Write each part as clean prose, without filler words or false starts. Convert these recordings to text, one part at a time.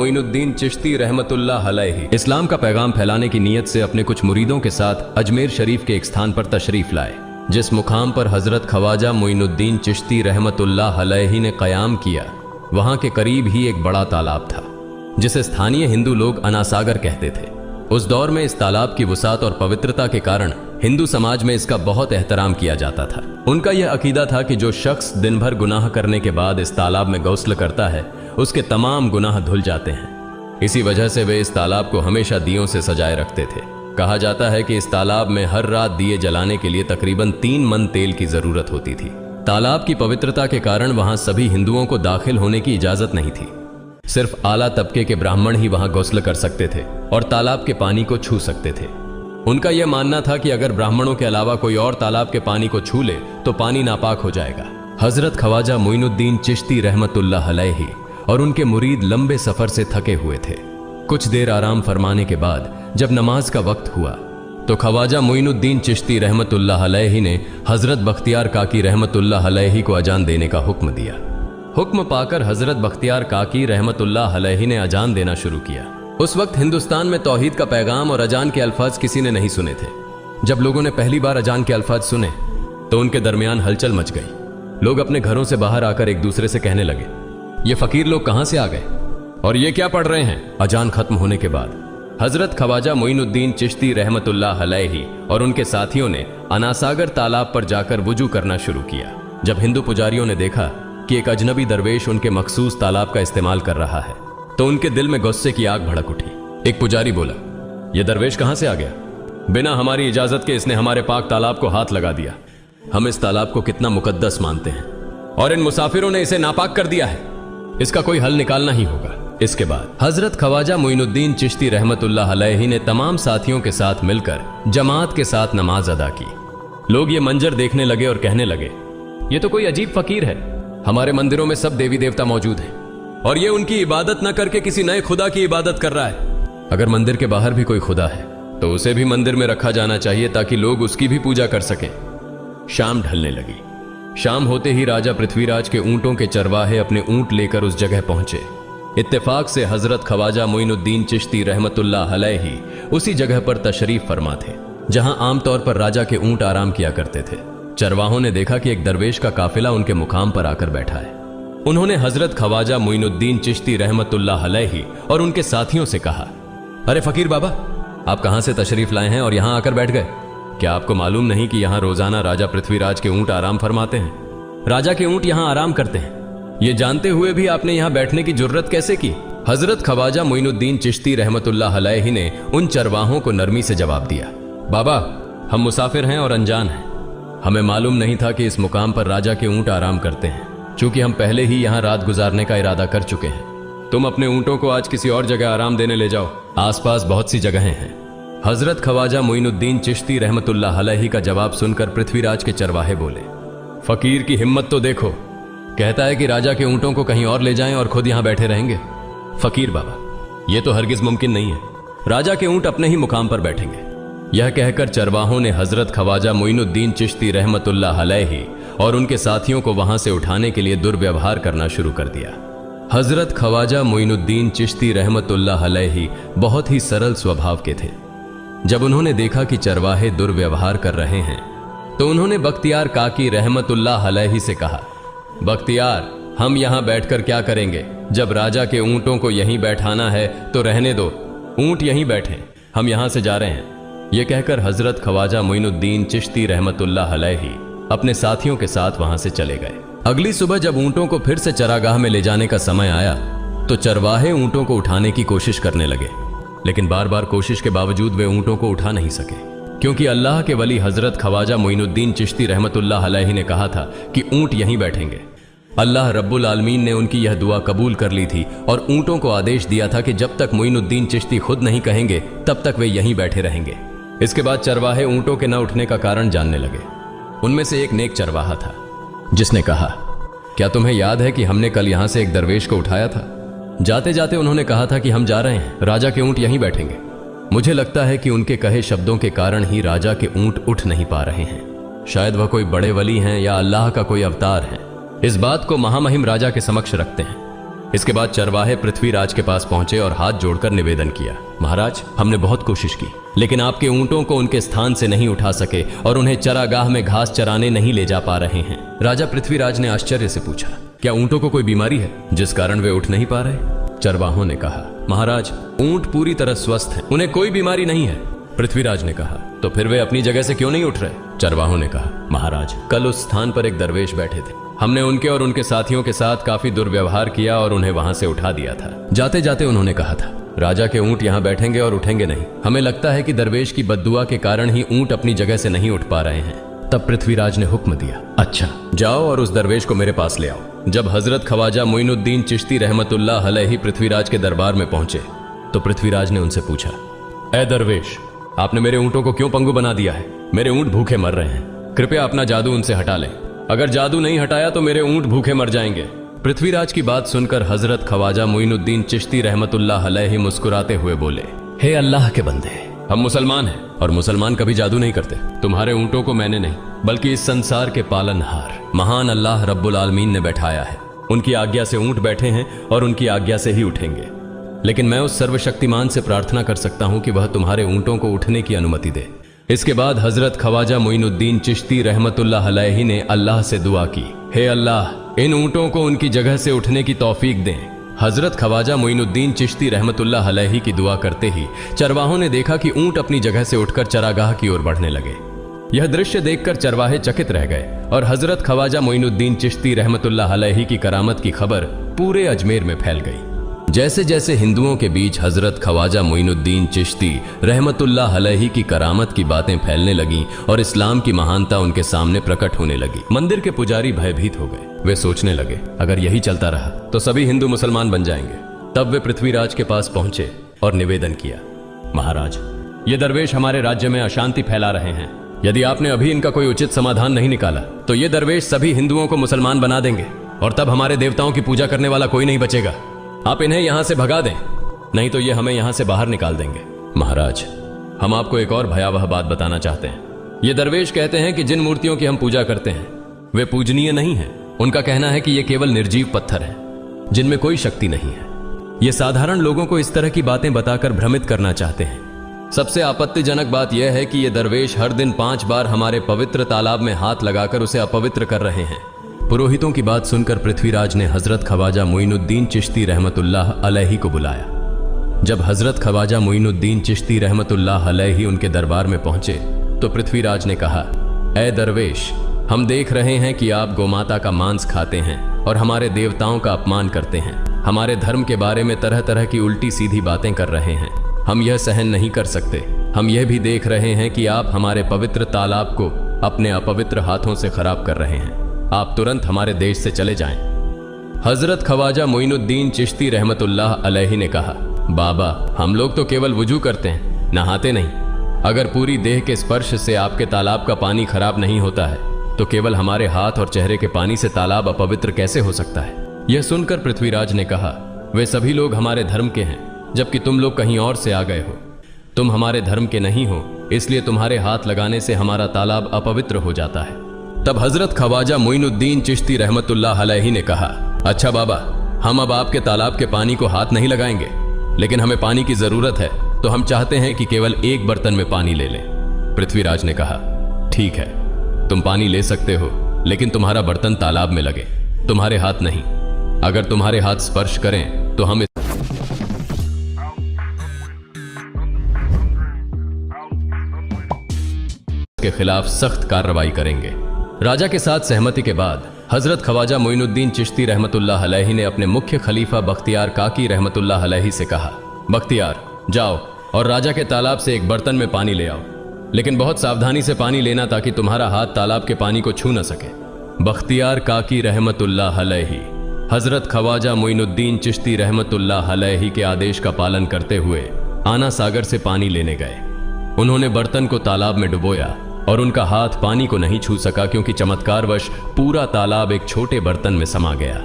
मोइनुद्दीन चिश्ती रहमतुल्लाह अलैहि इस्लाम का पैगाम फैलाने की नीयत से अपने कुछ मुरीदों के साथ अजमेर शरीफ के एक स्थान पर तशरीफ लाए। जिस मुकाम पर हजरत ख्वाजा मोइनुद्दीन चिश्ती रहमतुल्लाह अलैहि ने क़याम किया, वहां के करीब ही एक बड़ा तालाब था जिसे स्थानीय हिंदू लोग अनासागर कहते थे। उस दौर में इस तालाब की वुसात और पवित्रता के कारण हिंदू समाज में इसका बहुत एहतराम किया जाता था। उनका यह अकीदा था कि जो शख्स दिन भर गुनाह करने के बाद इस तालाब में गौस्ल करता है, उसके तमाम गुनाह धुल जाते हैं। इसी वजह से वे इस तालाब को हमेशा दियों से सजाए रखते थे। कहा जाता है कि इस तालाब में हर रात दिए जलाने के लिए तकरीबन 3 मन तेल की जरूरत होती थी। तालाब की पवित्रता के कारण वहां सभी हिंदुओं को दाखिल होने की इजाजत नहीं थी। सिर्फ आला तबके के ब्राह्मण ही वहां गौस्ल कर सकते थे और तालाब के पानी को छू सकते थे। उनका यह मानना था कि अगर ब्राह्मणों के अलावा कोई और तालाब के पानी को छू ले तो पानी नापाक हो जाएगा। हजरत ख्वाजा मोइनुद्दीन चिश्ती रहमतुल्लाह अलैहि और उनके मुरीद लंबे सफर से थके हुए थे। कुछ देर आराम फरमाने के बाद जब नमाज का वक्त हुआ तो ख्वाजा मोइनुद्दीन चिश्ती रहमतुल्लाह अलैहि ने हजरत बख्तियार काकी रहमतुल्लाह अलैहि को अजान देने का हुक्म दिया। हुक्म पाकर हजरत बख्तियार काकी रहमतुल्लाह अलैहि ने अजान देना शुरू किया। उस वक्त हिंदुस्तान में तौहीद का पैगाम और अजान के अल्फाज किसी ने नहीं सुने थे। जब लोगों ने पहली बार अजान के अल्फाज सुने तो उनके दरमियान हलचल मच गई। लोग अपने घरों से बाहर आकर एक दूसरे से कहने लगे, ये फकीर लोग कहां से आ गए और ये क्या पढ़ रहे हैं। अजान खत्म होने के बाद हजरत ख्वाजा मोइनुद्दीन चिश्ती रहमतुल्लाह अलैहि और उनके साथियों ने अनासागर तालाब पर जाकर वुजू करना शुरू किया। जब हिंदू पुजारियों ने देखा कि एक अजनबी दरवेश उनके मखसूस तालाब का इस्तेमाल कर रहा है तो उनके दिल में गुस्से की आग भड़क उठी। एक पुजारी बोला, यह दरवेश कहां से आ गया? बिना हमारी इजाजत के इसने हमारे पाक तालाब को हाथ लगा दिया। हम इस तालाब को कितना मुकद्दस मानते हैं और इन मुसाफिरों ने इसे नापाक कर दिया है। इसका कोई हल निकालना ही होगा। इसके बाद हजरत ख्वाजा मोइनुद्दीन चिश्ती रहमतुल्लाह अलैहि ने तमाम साथियों के साथ मिलकर जमात के साथ नमाज अदा की। लोग ये मंजर देखने लगे और कहने लगे, ये तो कोई अजीब फकीर है। हमारे मंदिरों में सब देवी देवता मौजूद हैं और ये उनकी इबादत न करके किसी नए खुदा की इबादत कर रहा है। अगर मंदिर के बाहर भी कोई खुदा है तो उसे भी मंदिर में रखा जाना चाहिए ताकि लोग उसकी भी पूजा कर सकें। शाम ढलने लगी। शाम होते ही राजा पृथ्वीराज के ऊंटों के चरवाहे अपने ऊंट लेकर उस जगह पहुंचे। इत्तेफाक से हजरत ख्वाजा मोइनुद्दीन चिश्ती रहमतुल्लाह अलैहि उसी जगह पर तशरीफ फरमा थे जहां आमतौर पर राजा के ऊंट आराम किया करते थे। चरवाहों ने देखा कि एक दरवेश का काफिला उनके मुकाम पर आकर बैठा है। उन्होंने हजरत ख्वाजा मोइनुद्दीन चिश्ती रहमतुल्लाह अलैहि और उनके साथियों से कहा, अरे फकीर बाबा, आप कहां से तशरीफ लाए हैं और यहां आकर बैठ गए? क्या आपको मालूम नहीं कि यहां रोजाना राजा पृथ्वीराज के ऊंट आराम फरमाते हैं? राजा के ऊंट यहां आराम करते हैं। ये जानते हुए भी आपने यहां बैठने की जुर्रत कैसे की? हजरत ख्वाजा मोइनुद्दीन चिश्ती रहमतुल्लाह अलैहि ने उन चरवाहों को नरमी से जवाब दिया, बाबा, हम मुसाफिर हैं और अनजान हैं। हमें मालूम नहीं था कि इस मुकाम पर राजा के ऊंट आराम करते हैं। चूंकि हम पहले ही यहां रात गुजारने का इरादा कर चुके हैं, तुम अपने ऊंटों को आज किसी और जगह आराम देने ले जाओ। आसपास बहुत सी जगहें हैं। हजरत ख्वाजा मोइनुद्दीन चिश्ती रहमतुल्लाह अलैहि का जवाब सुनकर पृथ्वीराज के चरवाहे बोले, फकीर की हिम्मत तो देखो, कहता है कि राजा के ऊंटों को कहीं और ले जाएं और खुद यहां बैठे रहेंगे। फकीर बाबा, यह तो हरगिज मुमकिन नहीं है। राजा के ऊंट अपने ही मुकाम पर बैठेंगे। यह कहकर चरवाहों ने हजरत ख्वाजा मोइनुद्दीन चिश्ती रहमतुल्लाह अलैहि और उनके साथियों को वहां से उठाने के लिए दुर्व्यवहार करना शुरू कर दिया। हजरत ख्वाजा मोइनुद्दीन चिश्ती रहमतुल्लाह अलैहि बहुत ही सरल स्वभाव के थे। जब उन्होंने देखा कि चरवाहे दुर्व्यवहार कर रहे हैं तो उन्होंने बख्तियार काकी रहमतुल्लाह अलैहि से कहा, बख्तियार, हम यहां बैठकर क्या करेंगे? जब राजा के ऊंटों को यहीं बैठाना है तो रहने दो, ऊंट यहीं बैठे, हम यहां से जा रहे हैं। यह कहकर हजरत ख्वाजा मोइनुद्दीन चिश्ती रहमतुल्लाह अलैहि अपने साथियों के साथ वहां से चले गए। अगली सुबह जब ऊंटों को फिर से चरागाह में ले जाने का समय आया तो चरवाहे ऊंटों को उठाने की कोशिश करने लगे, लेकिन बार बार कोशिश के बावजूद वे ऊंटों को उठा नहीं सके, क्योंकि अल्लाह के वली हजरत ख्वाजा मोइनुद्दीन चिश्ती रहमतुल्लाह अलैहि ने कहा था कि ऊंट यहीं बैठेंगे। अल्लाह रब्बुल आलमीन ने उनकी यह दुआ कबूल कर ली थी और ऊंटों को आदेश दिया था कि जब तक मोइनुद्दीन चिश्ती खुद नहीं कहेंगे तब तक वे यहीं बैठे रहेंगे। इसके बाद चरवाहे ऊंटों के न उठने का कारण जानने लगे। उनमें से एक नेक चरवाहा था जिसने कहा, क्या तुम्हें याद है कि हमने कल यहां से एक दरवेश को उठाया था? जाते जाते उन्होंने कहा था कि हम जा रहे हैं, राजा के ऊंट यहीं बैठेंगे। मुझे लगता है कि उनके कहे शब्दों के कारण ही राजा के ऊंट उठ नहीं पा रहे हैं। शायद वह कोई बड़े वली हैं या अल्लाह का कोई अवतार है। इस बात को महामहिम राजा के समक्ष रखते हैं। इसके बाद चरवाहे पृथ्वीराज के पास पहुंचे और हाथ जोड़कर निवेदन किया, महाराज, हमने बहुत कोशिश की, लेकिन आपके ऊंटों को उनके स्थान से नहीं उठा सके और उन्हें चरागाह में घास चराने नहीं ले जा पा रहे हैं। राजा पृथ्वीराज ने आश्चर्य से पूछा, क्या ऊंटों को कोई बीमारी है जिस कारण वे उठ नहीं पा रहे? चरवाहों ने कहा, महाराज, ऊंट पूरी तरह स्वस्थ हैं, उन्हें कोई बीमारी नहीं है। पृथ्वीराज ने कहा, तो फिर वे अपनी जगह से क्यों नहीं उठ रहे? चरवाहों ने कहा, महाराज, कल उस स्थान पर एक दरवेश बैठे थे, हमने उनके और उनके साथियों के साथ काफी दुर्व्यवहार किया और उन्हें वहां से उठा दिया था। जाते जाते उन्होंने कहा था, राजा के ऊंट यहाँ बैठेंगे और उठेंगे नहीं। हमें लगता है कि दरवेश की बद्दुआ के कारण ही ऊंट अपनी जगह से नहीं उठ पा रहे हैं। तब पृथ्वीराज ने हुक्म दिया, अच्छा, जाओ और उस दरवेश को मेरे पास ले आओ। जब हजरत ख्वाजा मोइनुद्दीन चिश्ती रहमतुल्लाह अलैहि पृथ्वीराज के दरबार में पहुंचे तो पृथ्वीराज ने उनसे पूछा, ए दरवेश, आपने मेरे ऊंटों को क्यों पंगु बना दिया है? मेरे ऊंट भूखे मर रहे हैं, कृपया अपना जादू उनसे हटा लें। अगर जादू नहीं हटाया तो मेरे ऊंट भूखे मर जाएंगे। पृथ्वीराज की बात सुनकर हजरत ख्वाजा मोइनुद्दीन चिश्ती रहमतुल्लाह अलैहि मुस्कुराते हुए बोले, हे अल्लाह के बंदे, हम मुसलमान हैं और मुसलमान कभी जादू नहीं करते। तुम्हारे ऊंटों को मैंने नहीं बल्कि इस संसार के पालनहार महान अल्लाह रब्बुल आलमीन ने बैठाया है। उनकी आज्ञा से ऊंट बैठे हैं और उनकी आज्ञा से ही उठेंगे। लेकिन मैं उस सर्वशक्तिमान से प्रार्थना कर सकता हूं कि वह तुम्हारे ऊंटों को उठने की अनुमति दे। इसके बाद हजरत ख्वाजा मोइनुद्दीन चिश्ती रहमतुल्लाह अलैहि ने अल्लाह से दुआ की, हे अल्लाह, इन ऊंटों को उनकी जगह से उठने की तौफीक दें। हजरत ख्वाजा मोइनुद्दीन चिश्ती रहमतुल्लाह अलैहि की दुआ करते ही चरवाहों ने देखा कि ऊंट अपनी जगह से उठकर चरागाह की ओर बढ़ने लगे। यह दृश्य देखकर चरवाहे चकित रह गए और हजरत ख्वाजा मोइनुद्दीन चिश्ती रहमतुल्लाह अलैहि की करामत की खबर पूरे अजमेर में फैल गई। जैसे जैसे हिंदुओं के बीच हजरत ख्वाजा मोइनुद्दीन चिश्ती रहमतुल्लाह अलैहि की करामत की बातें फैलने लगीं और इस्लाम की महानता उनके सामने प्रकट होने लगी, मंदिर के पुजारी भयभीत हो गए। वे सोचने लगे, अगर यही चलता रहा तो सभी हिंदू मुसलमान बन जाएंगे। तब वे पृथ्वीराज के पास पहुंचे और निवेदन किया, महाराज, ये दरवेश हमारे राज्य में अशांति फैला रहे हैं। यदि आपने अभी इनका कोई उचित समाधान नहीं निकाला तो ये दरवेश सभी हिंदुओं को मुसलमान बना देंगे और तब हमारे देवताओं की पूजा करने वाला कोई नहीं बचेगा। आप इन्हें यहां से भगा दें, नहीं तो ये हमें यहां से बाहर निकाल देंगे। महाराज, हम आपको एक और भयावह बात बताना चाहते हैं। ये दरवेश कहते हैं कि जिन मूर्तियों की हम पूजा करते हैं वे पूजनीय नहीं है। उनका कहना है कि ये केवल निर्जीव पत्थर हैं जिनमें कोई शक्ति नहीं है। ये साधारण लोगों को इस तरह की बातें बताकर भ्रमित करना चाहते हैं। सबसे आपत्तिजनक बात यह है कि ये दरवेश हर दिन 5 बार हमारे पवित्र तालाब में हाथ लगाकर उसे अपवित्र कर रहे हैं। पुरोहितों की बात सुनकर पृथ्वीराज ने हजरत ख्वाजा मोइनुद्दीन चिश्ती रहमतुल्लाह अलैहि को बुलाया। जब हजरत ख्वाजा मोइनुद्दीन चिश्ती रहमतुल्लाह अलैहि उनके दरबार में पहुंचे तो पृथ्वीराज ने कहा, ए दरवेश, हम देख रहे हैं कि आप गोमाता का मांस खाते हैं और हमारे देवताओं का अपमान करते हैं। हमारे धर्म के बारे में तरह तरह की उल्टी सीधी बातें कर रहे हैं। हम यह सहन नहीं कर सकते। हम यह भी देख रहे हैं कि आप हमारे पवित्र तालाब को अपने अपवित्र हाथों से खराब कर रहे हैं। आप तुरंत हमारे देश से चले जाएं। हजरत ख्वाजा मोइनुद्दीन चिश्ती रहमतुल्लाह अलैहि ने कहा, बाबा, हम लोग तो केवल वुजू करते हैं, नहाते नहीं। अगर पूरी देह के स्पर्श से आपके तालाब का पानी खराब नहीं होता है तो केवल हमारे हाथ और चेहरे के पानी से तालाब अपवित्र कैसे हो सकता है? यह सुनकर पृथ्वीराज ने कहा, वे सभी लोग हमारे धर्म के हैं, जबकि तुम लोग कहीं और से आ गए हो। तुम हमारे धर्म के नहीं हो, इसलिए तुम्हारे हाथ लगाने से हमारा तालाब अपवित्र हो जाता है। तब हजरत ख्वाजा मोइनुद्दीन चिश्ती रहमतुल्लाह अलैहि ने कहा, अच्छा बाबा, हम अब आपके तालाब के पानी को हाथ नहीं लगाएंगे, लेकिन हमें पानी की जरूरत है तो हम चाहते हैं कि केवल एक बर्तन में पानी ले लें। पृथ्वीराज ने कहा, ठीक है, तुम पानी ले सकते हो, लेकिन तुम्हारा बर्तन तालाब में लगे, तुम्हारे हाथ नहीं। अगर तुम्हारे हाथ स्पर्श करें तो हम के खिलाफ सख्त कार्रवाई करेंगे। राजा के साथ सहमति के बाद हजरत ख्वाजा मोइनुद्दीन चिश्ती रहमतुल्लाह अलैहि ने अपने मुख्य खलीफा बख्तियार काकी रहमतुल्लाह अलैहि से कहा, बख्तियार, जाओ और राजा के तालाब से एक बर्तन में पानी ले आओ, लेकिन बहुत सावधानी से पानी लेना ताकि तुम्हारा हाथ तालाब के पानी को छू न सके। बख्तियार काकी रहमतुल्लाह अलैहि हजरत ख्वाजा मोइनुद्दीन चिश्ती रहमतुल्लाह अलैहि के आदेश का पालन करते हुए आना सागर से पानी लेने गए। उन्होंने बर्तन को तालाब में डुबोया और उनका हाथ पानी को नहीं छू सका क्योंकि चमत्कारवश पूरा तालाब एक छोटे बर्तन में समा गया।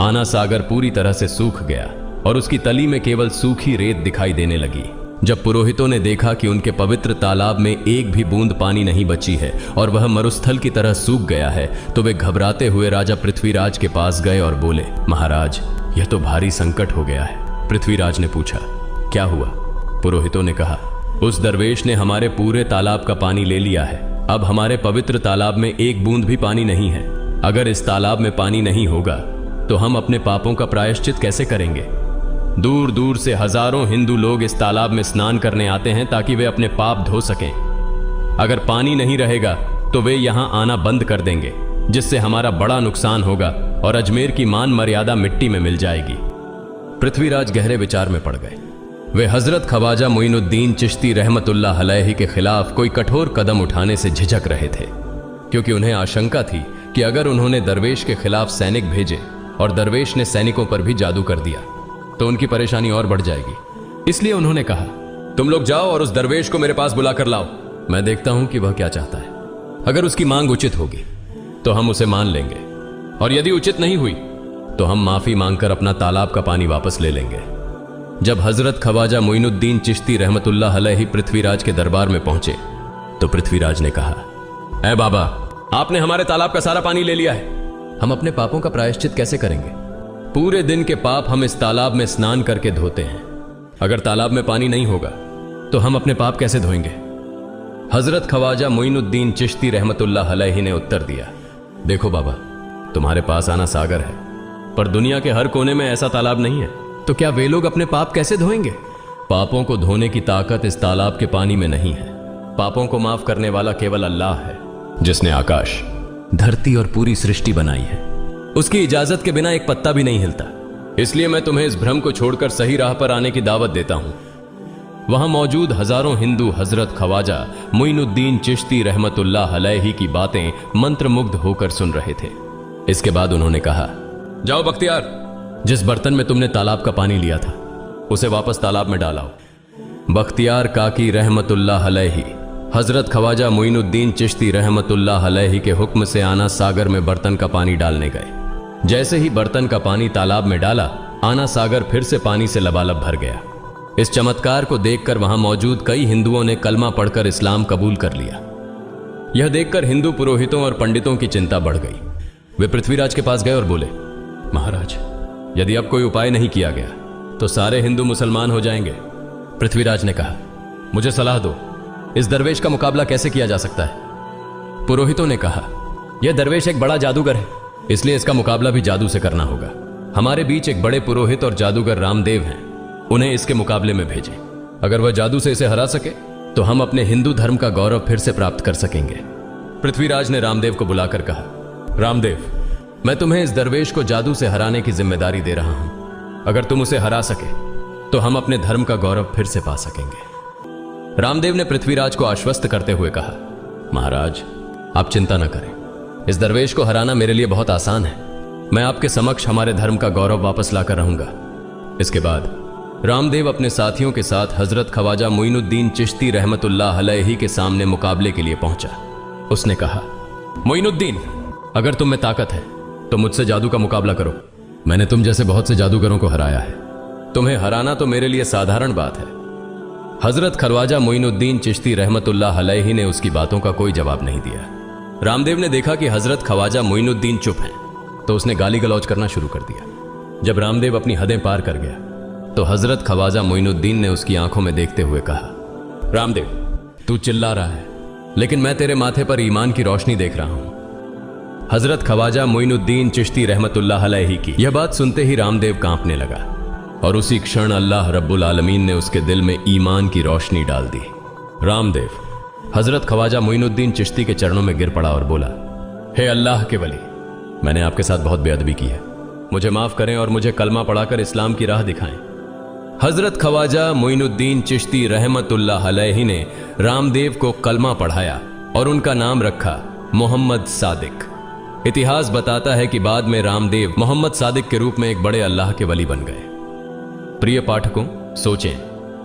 आना सागर पूरी तरह से सूख गया और उसकी तली में केवल सूखी रेत दिखाई देने लगी। जब पुरोहितों ने देखा कि उनके पवित्र तालाब में एक भी बूंद पानी नहीं बची है और वह मरुस्थल की तरह सूख गया है तो वे घबराते हुए राजा पृथ्वीराज के पास गए और बोले, महाराज, यह तो भारी संकट हो गया है। पृथ्वीराज ने पूछा, क्या हुआ? पुरोहितों ने कहा, उस दरवेश ने हमारे पूरे तालाब का पानी ले लिया है। अब हमारे पवित्र तालाब में एक बूंद भी पानी नहीं है। अगर इस तालाब में पानी नहीं होगा तो हम अपने पापों का प्रायश्चित कैसे करेंगे? दूर दूर से हजारों हिंदू लोग इस तालाब में स्नान करने आते हैं ताकि वे अपने पाप धो सकें। अगर पानी नहीं रहेगा तो वे यहां आना बंद कर देंगे, जिससे हमारा बड़ा नुकसान होगा और अजमेर की मान मर्यादा मिट्टी में मिल जाएगी। पृथ्वीराज गहरे विचार में पड़ गए। वे हजरत ख्वाजा मोइनुद्दीन चिश्ती रहमतुल्लाह अलैहि के खिलाफ कोई कठोर कदम उठाने से झिझक रहे थे, क्योंकि उन्हें आशंका थी कि अगर उन्होंने दरवेश के खिलाफ सैनिक भेजे और दरवेश ने सैनिकों पर भी जादू कर दिया तो उनकी परेशानी और बढ़ जाएगी। इसलिए उन्होंने कहा, तुम लोग जाओ और उस दरवेश को मेरे पास बुलाकर लाओ। मैं देखता हूं कि वह क्या चाहता है। अगर उसकी मांग उचित होगी तो हम उसे मान लेंगे, और यदि उचित नहीं हुई तो हम माफी मांगकर अपना तालाब का पानी वापस ले लेंगे। जब हजरत ख्वाजा मोइनुद्दीन चिश्ती रहमतुल्लाह अलैहि पृथ्वीराज के दरबार में पहुंचे तो पृथ्वीराज ने कहा, ऐ बाबा, आपने हमारे तालाब का सारा पानी ले लिया है। हम अपने पापों का प्रायश्चित कैसे करेंगे? पूरे दिन के पाप हम इस तालाब में स्नान करके धोते हैं। अगर तालाब में पानी नहीं होगा तो हम अपने पाप कैसे धोएंगे? हजरत ख्वाजा मोइनुद्दीन चिश्ती रहमतुल्लाह अलैहि ने उत्तर दिया, देखो बाबा, तुम्हारे पास आना सागर है, पर दुनिया के हर कोने में ऐसा तालाब नहीं है, तो क्या वे लोग अपने पाप कैसे धोएंगे? पापों को धोने की ताकत इस तालाब के पानी में नहीं है। पापों को माफ करने वाला केवल अल्लाह है, जिसने आकाश, धरती और पूरी सृष्टि बनाई है। उसकी इजाजत के बिना एक पत्ता भी नहीं हिलता। इसलिए मैं तुम्हें इस भ्रम को छोड़कर सही राह पर आने की दावत देता हूं। वहां मौजूद हजारों हिंदू हजरत ख्वाजा मोइनुद्दीन चिश्ती रहमतुल्लाह अलैहि की बातें मंत्रमुग्ध होकर सुन रहे थे। इसके बाद उन्होंने कहा, जाओ बख्तियार, जिस बर्तन में तुमने तालाब का पानी लिया था उसे वापस तालाब में डालाओ। बख्तियार काकी रहमतुल्लाह अलैहि हजरत ख्वाजा मोइनुद्दीन चिश्ती रहमतुल्लाह अलैहि के हुक्म से आना सागर में बर्तन का पानी डालने गए। जैसे ही बर्तन का पानी तालाब में डाला, आना सागर फिर से पानी से लबालब भर गया। इस चमत्कार को देखकर वहां मौजूद कई हिंदुओं ने कलमा पढ़कर इस्लाम कबूल कर लिया। यह देखकर हिंदू पुरोहितों और पंडितों की चिंता बढ़ गई। वे पृथ्वीराज के पास गए और बोले, महाराज, यदि अब कोई उपाय नहीं किया गया तो सारे हिंदू मुसलमान हो जाएंगे। पृथ्वीराज ने कहा, मुझे सलाह दो, इस दरवेश का मुकाबला कैसे किया जा सकता है? पुरोहितों ने कहा, यह दरवेश एक बड़ा जादूगर है, इसलिए इसका मुकाबला भी जादू से करना होगा। हमारे बीच एक बड़े पुरोहित और जादूगर रामदेव हैं, उन्हें इसके मुकाबले में भेजें। अगर वह जादू से इसे हरा सके तो हम अपने हिंदू धर्म का गौरव फिर से प्राप्त कर सकेंगे। पृथ्वीराज ने रामदेव को बुलाकर कहा, रामदेव, मैं तुम्हें इस दरवेश को जादू से हराने की जिम्मेदारी दे रहा हूं। अगर तुम उसे हरा सके तो हम अपने धर्म का गौरव फिर से पा सकेंगे। रामदेव ने पृथ्वीराज को आश्वस्त करते हुए कहा, महाराज, आप चिंता न करें, इस दरवेश को हराना मेरे लिए बहुत आसान है। मैं आपके समक्ष हमारे धर्म का गौरव वापस लाकर रहूंगा। इसके बाद रामदेव अपने साथियों के साथ हजरत ख्वाजा मोइनुद्दीन चिश्ती रहमतुल्लाह अलैहि के सामने मुकाबले के लिए पहुंचा। उसने कहा, मोइनुद्दीन, अगर तुम में ताकत है तो मुझसे जादू का मुकाबला करो। मैंने तुम जैसे बहुत से जादूगरों को हराया है। तुम्हें हराना तो मेरे लिए साधारण बात है। हजरत ख्वाजा मोइनुद्दीन चिश्ती रहमतुल्लाह अलैहि ने उसकी बातों का कोई जवाब नहीं दिया। रामदेव ने देखा कि हजरत ख्वाजा मोइनुद्दीन चुप हैं, तो उसने गाली गलौज करना शुरू कर दिया। जब रामदेव अपनी हदें पार कर गया तो हजरत ख्वाजा मोइनुद्दीन ने उसकी आंखों में देखते हुए कहा, रामदेव, तू चिल्ला रहा है, लेकिन मैं तेरे माथे पर ईमान की रोशनी देख रहा हूं। हजरत ख्वाजा मोइनुद्दीन चिश्ती रहमतुल्लाह अलैहि की यह बात सुनते ही रामदेव कांपने लगा, और उसी क्षण अल्लाह रब्बुल आलमीन ने उसके दिल में ईमान की रोशनी डाल दी। रामदेव हजरत ख्वाजा मोइनुद्दीन चिश्ती के चरणों में गिर पड़ा और बोला, हे अल्लाह के वली, मैंने आपके साथ बहुत बेअदबी की है, मुझे माफ करें और मुझे कलमा पढ़ाकर इस्लाम की राह दिखाएं। हजरत ख्वाजा मोइनुद्दीन चिश्ती रहमतुल्लाह अलैहि ने रामदेव को कलमा पढ़ाया और उनका नाम रखा मोहम्मद सादिक। इतिहास बताता है कि बाद में रामदेव मोहम्मद सादिक के रूप में एक बड़े अल्लाह के वली बन गए। प्रिय पाठकों, सोचें,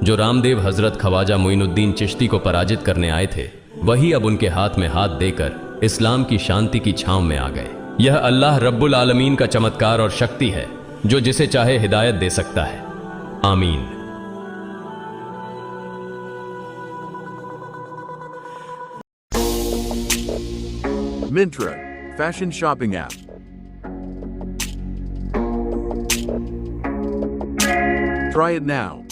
जो रामदेव हजरत ख्वाजा मोइनुद्दीन चिश्ती को पराजित करने आए थे, वही अब उनके हाथ में हाथ देकर इस्लाम की शांति की छांव में आ गए। यह अल्लाह रब्बुल आलमीन का चमत्कार और शक्ति है, जो जिसे चाहे हिदायत दे सकता है। आमीन। Myntra, fashion shopping app. Try it now.